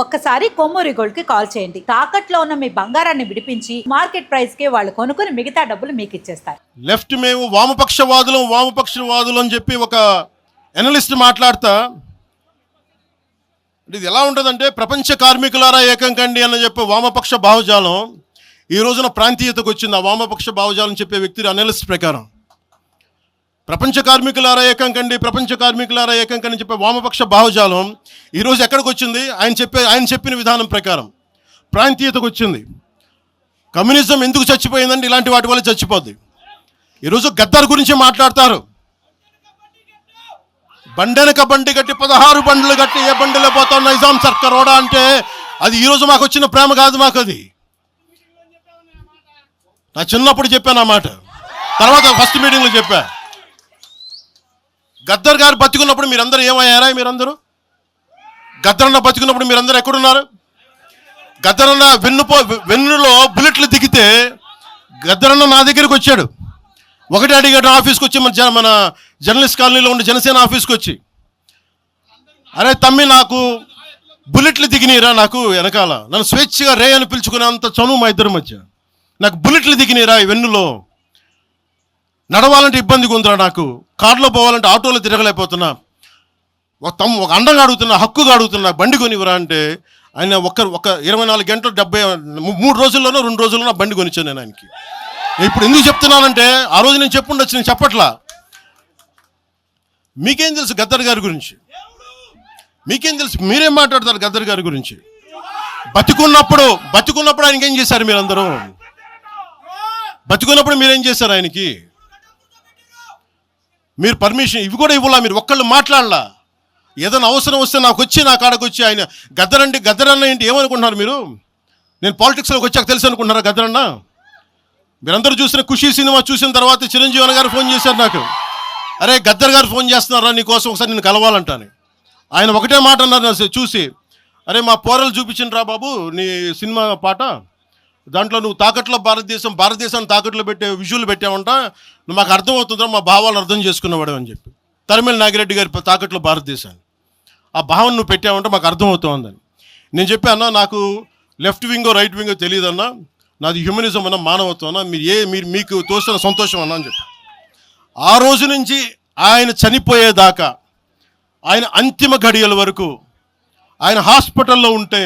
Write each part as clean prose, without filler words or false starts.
ఒక్కసారి కొమ్మూరి గోల్డ్ కి కాల్ చేయండి. తాకట్లో ఉన్న మీ బంగారాన్ని విడిపించి మార్కెట్ ప్రైస్ కి వాళ్ళు కొనుక్కుని మిగతా డబ్బులు మీకు ఇచ్చేస్తారు. లెఫ్ట్ మేము వామపక్షవాదులు అని చెప్పి ఒక ఎనలిస్ట్ మాట్లాడతా, ఇది ఎలా ఉంటుందంటే ప్రపంచ కార్మికులారా ఏకం కండి అని చెప్పే వామపక్ష భావజాలం ఈ రోజున ప్రాంతీయతకు వచ్చింది. ఆ వామపక్ష భావజాలం చెప్పే వ్యక్తి అనలిస్ట్ ప్రకారం ప్రపంచ కార్మికులారా ఏకం కండి అని చెప్పే వామపక్ష భావజాలం ఈరోజు ఎక్కడికి వచ్చింది? ఆయన చెప్పిన విధానం ప్రకారం ప్రాంతీయతకు వచ్చింది. కమ్యూనిజం ఎందుకు చచ్చిపోయిందండి? ఇలాంటి వాటి వల్ల చచ్చిపోద్ది. ఈరోజు గద్దర్ గురించి మాట్లాడతారు. బండెనక బండి కట్టి 16 బండ్లు కట్టి ఏ బండిలో పోతాం నైజాం సర్కార్ ఓడా అంటే అది ఈరోజు మాకు వచ్చిన ప్రేమ కాదు. మాకు అది నా చిన్నప్పుడు చెప్పాను ఆ మాట, తర్వాత ఫస్ట్ మీటింగ్లో చెప్పా. గద్దర్ గారు బతికున్నప్పుడు మీరందరూ ఏమయ్యారా? గద్దరన్న బతికున్నప్పుడు మీరందరూ ఎక్కడున్నారు? గద్దరన్న వెన్నులో బుల్లెట్లు దిగితే గద్దరన్న నా దగ్గరికి వచ్చాడు. ఒకటి అడిగాడు ఆఫీస్కి వచ్చి, మన జర్నలిస్ట్ కాలనీలో ఉండే జనసేన ఆఫీస్కి వచ్చి, అరే తమ్మి నాకు బుల్లెట్లు దిగినీరా, నాకు వెనకాల నన్ను స్వేచ్ఛగా రే అని పిలుచుకునే అంత చనువు మా ఇద్దరి మధ్య, నాకు బుల్లెట్లు దిగినీరా ఈ వెన్నులో, నడవాలంటే ఇబ్బందిగా ఉందిరా, నాకు కార్లో పోవాలంటే ఆటోలో తిరగలేకపోతున్నా, ఒక అండంగా అడుగుతున్నా, హక్కుగా అడుగుతున్నా, బండి కొనివరా అంటే ఆయన ఒక 24 గంటలు 3 రోజుల్లోనో 2 రోజుల్లోనో బండి కొనిచ్చాను నేను ఆయనకి. ఇప్పుడు ఎందుకు చెప్తున్నానంటే ఆ రోజు నేను చెప్పుండొచ్చు, నేను చెప్పట్లా. మీకేం తెలుసు గద్దర్ గారి గురించి? మీకేం తెలుసు? మీరేం మాట్లాడతారు గద్దర్ గారి గురించి? బతికున్నప్పుడు ఆయనకి ఏం చేశారు? మీరందరూ బతికున్నప్పుడు మీరేం చేశారు ఆయనకి? మీరు పర్మిషన్ ఇవి కూడా ఇవ్వాలా? మీరు ఒక్కళ్ళు మాట్లాడలా? ఏదైనా అవసరం వస్తే నాకు వచ్చి నా కాడకు వచ్చి ఆయన గద్దరన్న ఏంటి ఏమనుకుంటున్నారు మీరు? నేను పాలిటిక్స్లోకి వచ్చాక తెలుసు అనుకుంటున్నారా గద్దరన్న? మీరందరూ చూసిన ఖుషీ సినిమా చూసిన తర్వాత చిరంజీవి గారు ఫోన్ చేశారు నాకు, అరే గద్దర్ గారు ఫోన్ చేస్తున్నారా నీకోసం, ఒకసారి నేను కలవాలంటాను. ఆయన ఒకటే మాట అన్నారు చూసి, అరే మా పోరలు చూపించిన రా బాబు నీ సినిమా పాట, దాంట్లో నువ్వు తాకట్లో భారతదేశాన్ని తాకట్లో పెట్టే విజువల్ పెట్టావంట, నువ్వు మాకు అర్థమవుతుందా, మా భావాలు అర్థం చేసుకున్నవాడు అని చెప్పి. తరిమేల నాగిరెడ్డి గారి తాకట్లో భారతదేశాన్ని ఆ భావన నువ్వు పెట్టావంటే మాకు అర్థమవుతుందని నేను చెప్పాను. నాకు లెఫ్ట్ వింగో రైట్ వింగో తెలియదన్నా, నాది హ్యూమనిజం అన్న, మానవత్వం అన్న, మీరు మీకు తోసిన సంతోషం అన్నా అని చెప్పి. ఆ రోజు నుంచి ఆయన చనిపోయేదాకా, ఆయన అంతిమ ఘడియల వరకు ఆయన హాస్పిటల్లో ఉంటే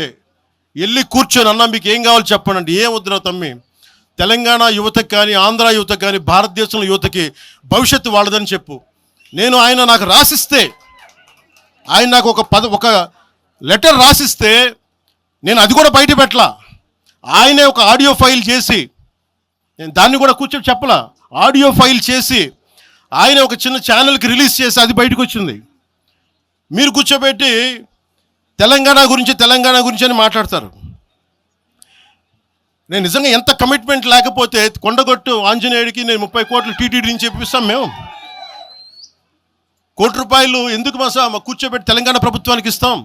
వెళ్ళి కూర్చొని, అన్న మీకు ఏం కావాలి చెప్పండి అంటే, ఏం వద్దురా తమ్మి, తెలంగాణ యువతకి కానీ ఆంధ్ర యువతకి కానీ భారతదేశంలో యువతకి భవిష్యత్తు వాళ్ళదని చెప్పు. ఆయన నాకు రాసిస్తే, ఆయన నాకు ఒక లెటర్ రాసిస్తే నేను అది కూడా బయట పెట్టలా. ఆయనే ఒక ఆడియో ఫైల్ చేసి, నేను దాన్ని కూడా కూర్చొని చెప్పలా, ఆడియో ఫైల్ చేసి ఆయన ఒక చిన్న ఛానల్కి రిలీజ్ చేసి అది బయటకు వచ్చింది. మీరు కూర్చోబెట్టి తెలంగాణ గురించి అని మాట్లాడతారు. నేను నిజంగా ఎంత కమిట్మెంట్ లేకపోతే కొండగొట్టు ఆంజనేయుడికి నేను 30 కోట్లు టీటీడీ నుంచి చెప్పిస్తాం. మేము ₹1 కోటి ఎందుకు మా కూర్చోబెట్టి తెలంగాణ ప్రభుత్వానికి ఇస్తాం?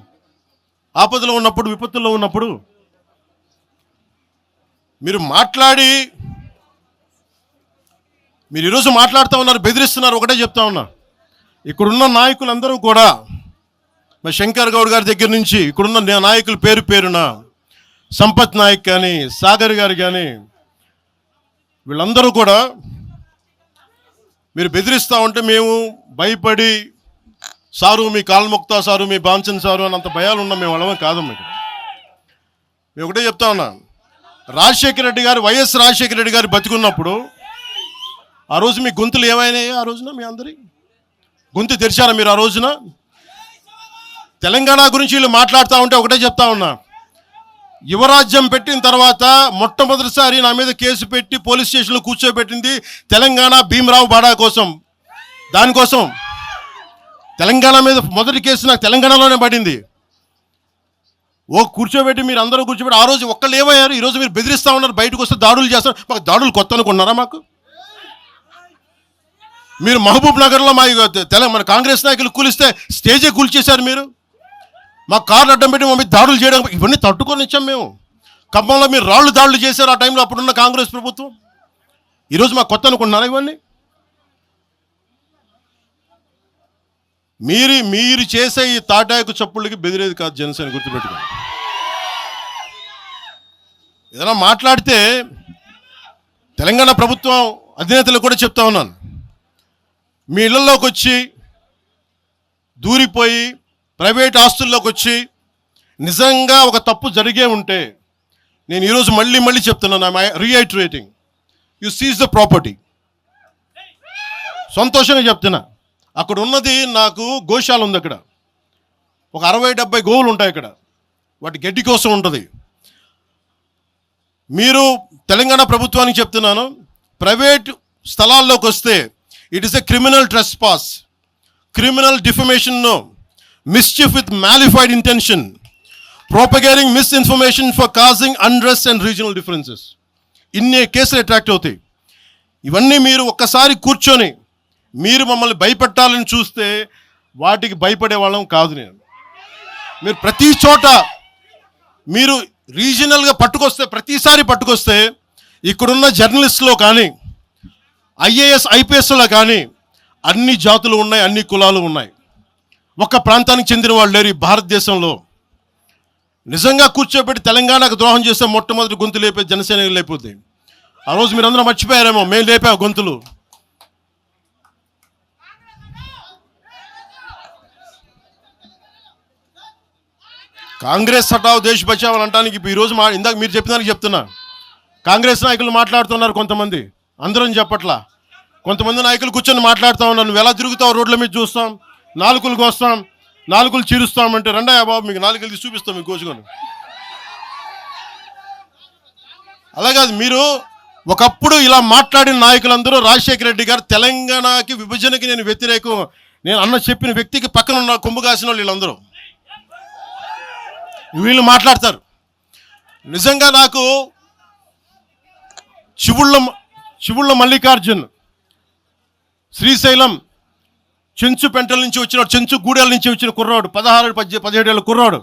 ఆపదలో ఉన్నప్పుడు, విపత్తుల్లో ఉన్నప్పుడు మీరు మాట్లాడి, మీరు ఈరోజు మాట్లాడుతూ ఉన్నారు, బెదిరిస్తున్నారు. ఒకటే చెప్తా ఉన్నా, ఇక్కడున్న నాయకులందరూ కూడా, మరి శంకర్ గౌడ్ గారి దగ్గర నుంచి ఇక్కడున్న నాయకులు పేరున సంపత్ నాయక్ కానీ, సాగర్ గారు కానీ, వీళ్ళందరూ కూడా మీరు బెదిరిస్తూ ఉంటే మేము భయపడి, సారు మీ కాల్మొక్తా సారు, మీ బాంచన్ సారు అని అంత భయాలు ఉన్నాం. మేము వాళ్ళమే కాదు. మేము ఒకటే చెప్తా ఉన్నా, వైఎస్ రాజశేఖర రెడ్డి గారు బతికున్నప్పుడు ఆ రోజు మీ గొంతులు ఏమైనాయి? ఆ రోజున మీ అందరి గొంతు తెరిచారా మీరు? ఆ రోజున తెలంగాణ గురించి వీళ్ళు మాట్లాడుతూ ఉంటే ఒకటే చెప్తా ఉన్నా, యువరాజ్యం పెట్టిన తర్వాత మొట్టమొదటిసారి నా మీద కేసు పెట్టి పోలీస్ స్టేషన్లో కూర్చోబెట్టింది తెలంగాణ భీమరావు బాడా కోసం. దానికోసం తెలంగాణ మీద మొదటి కేసు నాకు తెలంగాణలోనే పడింది. కూర్చోబెట్టి మీరు అందరూ కూర్చోబెట్టి ఆ రోజు ఒక్కళ్ళు ఏమయ్యారు? ఈరోజు మీరు బెదిరిస్తూ ఉన్నారు, బయటకు వస్తే దాడులు చేస్తారు. మాకు దాడులు కొత్త అనుకున్నారా? మాకు మీరు మహబూబ్ నగర్లో మన కాంగ్రెస్ నాయకులు కూలిస్తే స్టేజే కూల్చేశారు. మీరు మా కార్లు అడ్డం పెట్టి మా మీద దాడులు చేయడం, ఇవన్నీ తట్టుకొని ఇచ్చాం మేము. ఖమ్మంలో మీరు దాడులు చేశారు ఆ టైంలో, అప్పుడున్న కాంగ్రెస్ ప్రభుత్వం. ఈరోజు మాకు కొత్త అనుకుంటున్నారా ఇవన్నీ? మీరు చేసే ఈ తాటాకు చప్పుళ్ళకి బెదిరేది కాదు జనసేన, గుర్తుపెట్టుకోండి. ఏదైనా మాట్లాడితే తెలంగాణ ప్రభుత్వం అధినేతలకు కూడా చెప్తా ఉన్నాను, మీ ఇళ్లలోకి వచ్చి దూరిపోయి ప్రైవేట్ ఆస్తుల్లోకి వచ్చి నిజంగా ఒక తప్పు జరిగే ఉంటే, నేను ఈరోజు మళ్ళీ చెప్తున్నాను, I'm reiterating, you seize the property. సంతోషంగా చెప్తున్నా. అక్కడ ఉన్నది నాకు గోశాల ఉంది, అక్కడ ఒక 60-70 గోవులు ఉంటాయి అక్కడ, వాటి గడ్డి కోసం ఉంటుంది. మీరు తెలంగాణ ప్రభుత్వానికి చెప్తున్నాను, ప్రైవేట్ స్థలాల్లోకి వస్తే it is a criminal trespass, criminal defamation, mischief with mala fide intention, propagating misinformation for causing unrest and regional differences. ఇన్ని కేసులు అట్రాక్ట్ అవుతాయి. ఇవన్నీ మీరు ఒక్కసారి కూర్చొని మీరు మమ్మల్ని భయపెట్టాలని చూస్తే వాటికి భయపడే వాళ్ళం కాదు. మీరు ప్రతి చోట మీరు రీజనల్గా ప్రతిసారి పట్టుకొస్తే ఇక్కడున్న జర్నలిస్టులో కానీ ఐఏఎస్ ఐపీఎస్లో కానీ అన్ని జాతులు ఉన్నాయి, అన్ని కులాలు ఉన్నాయి. ఒక్క ప్రాంతానికి చెందిన వాళ్ళు లేరు ఈ భారతదేశంలో. నిజంగా కూర్చోబెట్టి తెలంగాణకు ద్రోహం చేస్తే మొట్టమొదటి గొంతు లేపే జనసేన లేకపోతే, ఆ రోజు మీరు అందరూ మర్చిపోయారేమో, మేము లేపాం గొంతులు. కాంగ్రెస్ హటావ్ దేశ్ బచావ్ అని అంటానికి ఈరోజు ఇందాక మీరు చెప్పిన దానికి చెప్తున్నా. కాంగ్రెస్ నాయకులు మాట్లాడుతున్నారు కొంతమంది, అందరం చెప్పట్లా. కొంతమంది నాయకులు కూర్చొని మాట్లాడుతూ ఉన్నారు, నువ్వు ఎలా తిరుగుతావు, రోడ్ల మీద చూస్తాం, నాలుకలకు వస్తాం, నాలుకలు చీరుస్తామంటే రండయ్యా బాబు మీకు నాలుకలు తీసి చూపిస్తాం మీకు కోసుకొని. అలాగే మీరు ఒకప్పుడు ఇలా మాట్లాడిన నాయకులందరూ రాజశేఖర రెడ్డి గారు తెలంగాణకి విభజనకి నేను వ్యతిరేకం నేను అన్న చెప్పిన వ్యక్తికి పక్కన ఉన్న కొమ్ము కాసిన వాళ్ళు వీళ్ళందరూ మాట్లాడతారు. నిజంగా నాకు చివుళ్ళ మల్లికార్జున్ శ్రీశైలం చెంచు పెంటల నుంచి వచ్చిన చెంచు గూడెల నుంచి వచ్చిన కుర్రాడు, 16-17 ఏళ్ళ కుర్రాడు,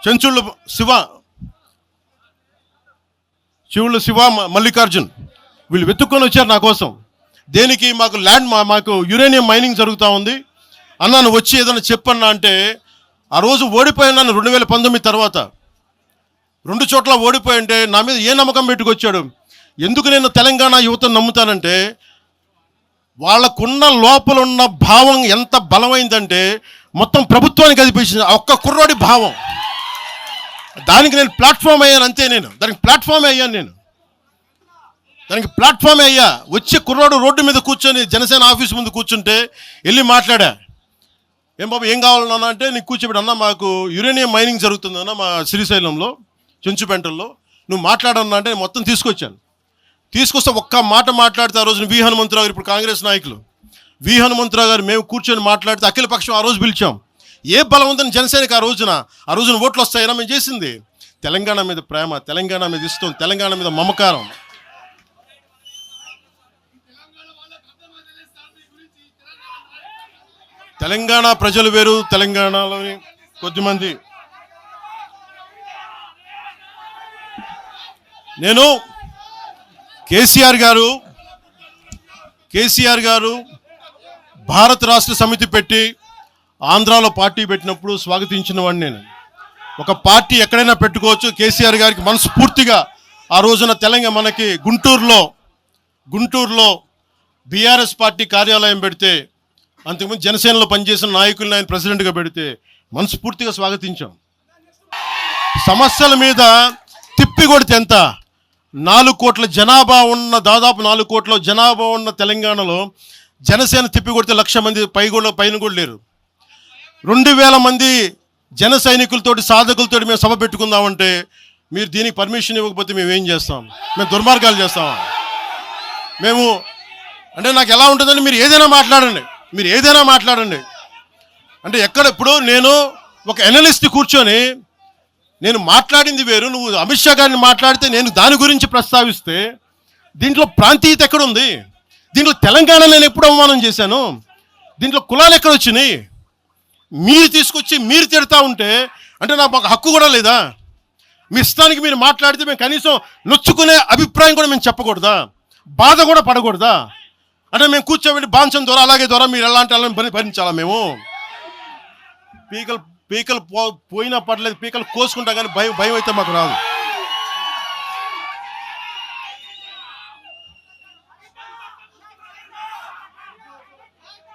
చెంచుళ్ళు చివుళ్ళు శివ మల్లికార్జున్, వీళ్ళు వెతుక్కొని వచ్చారు నా కోసం. దేనికి? మాకు యురేనియం మైనింగ్ జరుగుతూ ఉంది అన్నా, నువ్వు వచ్చి ఏదైనా చెప్పన్నా అంటే, ఆ రోజు ఓడిపోయినాను 2019 తర్వాత 2 చోట్ల ఓడిపోయి అంటే నా మీద ఏ నమ్మకం పెట్టుకొచ్చాడు. ఎందుకు నేను తెలంగాణ యువతను నమ్ముతానంటే, వాళ్ళకున్న లోపల ఉన్న భావం ఎంత బలమైందంటే మొత్తం ప్రభుత్వానికి అదిపించింది ఒక్క కుర్రోడి భావం. దానికి నేను ప్లాట్ఫామ్ అయ్యాను అంతే. దానికి ప్లాట్ఫామే అయ్యా. వచ్చి కుర్రోడు రోడ్డు మీద కూర్చొని జనసేన ఆఫీస్ ముందు కూర్చుంటే వెళ్ళి మాట్లాడా, ఏం బాబు ఏం కావాలన్నా అంటే, నీకు కూర్చోబెట్టి అన్న మాకు యురేనియం మైనింగ్ జరుగుతుందన్న మా శ్రీశైలంలో చెంచుపెంటల్లో, నువ్వు మాట్లాడన్నా అంటే మొత్తం తీసుకొస్తే ఒక్క మాట మాట్లాడితే, ఆ రోజున వి హనుమంతరావు గారు, ఇప్పుడు కాంగ్రెస్ నాయకులు వి హనుమంతరావు గారు, మేము కూర్చొని మాట్లాడితే అఖిలపక్షం ఆ రోజు పిలిచాం. ఏ బలం ఉందని జనసేనకి ఆ రోజున ఓట్లు వస్తాయన్నా మేము చేసింది తెలంగాణ మీద ప్రేమ, తెలంగాణ మీద ఇష్టం, తెలంగాణ మీద మమకారం. తెలంగాణ ప్రజలు వేరు, తెలంగాణలోని కొద్దిమంది. నేను కేసీఆర్ గారు భారత రాష్ట్ర సమితి పెట్టి ఆంధ్రాలో పార్టీ పెట్టినప్పుడు స్వాగతించిన వాడిని నేను. ఒక పార్టీ ఎక్కడైనా పెట్టుకోవచ్చు. కేసీఆర్ గారికి మనస్ఫూర్తిగా ఆ రోజున మనకి గుంటూరులో బీఆర్ఎస్ పార్టీ కార్యాలయం పెడితే, అంతకుముందు జనసేనలో పనిచేసిన నాయకులను ఆయన ప్రెసిడెంట్గా పెడితే మనస్ఫూర్తిగా స్వాగతించాం. సమస్యల మీద తిప్పి కొడితే ఎంత, 4 కోట్ల జనాభా ఉన్న, దాదాపు 4 కోట్ల జనాభా ఉన్న తెలంగాణలో జనసేన తిప్పి కొడితే 1,00,000 మంది పైన కూడా లేరు. 2,000 మంది జన సైనికులతోటి, సాధకులతోటి మేము సభ పెట్టుకుందామంటే మీరు దీనికి పర్మిషన్ ఇవ్వకపోతే మేము ఏం చేస్తాం? మేము దుర్మార్గాలు చేస్తామా? మేము అంటే నాకు ఎలా ఉంటుందండి, మీరు ఏదైనా మాట్లాడండి అంటే ఇప్పుడు నేను ఒక ఎనలిస్ట్ కూర్చొని నేను మాట్లాడింది వేరు, నువ్వు అమిత్ షా గారిని మాట్లాడితే నేను దాని గురించి ప్రస్తావిస్తే దీంట్లో ప్రాంతీయత ఎక్కడుంది? దీంట్లో తెలంగాణ నేను ఎప్పుడు అవమానం చేశాను? దీంట్లో కులాలు ఎక్కడ వచ్చినాయి? మీరు తీసుకొచ్చి మీరు తిడతా ఉంటే అంటే నాకు హక్కు కూడా లేదా? మీ ఇష్టానికి మీరు మాట్లాడితే మేము కనీసం నొచ్చుకునే అభిప్రాయం కూడా మేము చెప్పకూడదా? బాధ కూడా పడకూడదా? అంటే మేము కూర్చోబెట్టి బాంచం ద్వారా అలాగే ద్వారా మీరు ఎలాంటి వాళ్ళని భరించాలా? మేము పీకలు పోయినా పర్లేదు, పీకలు కోసుకుంటాం, కానీ భయం అయితే మాకు రాదు.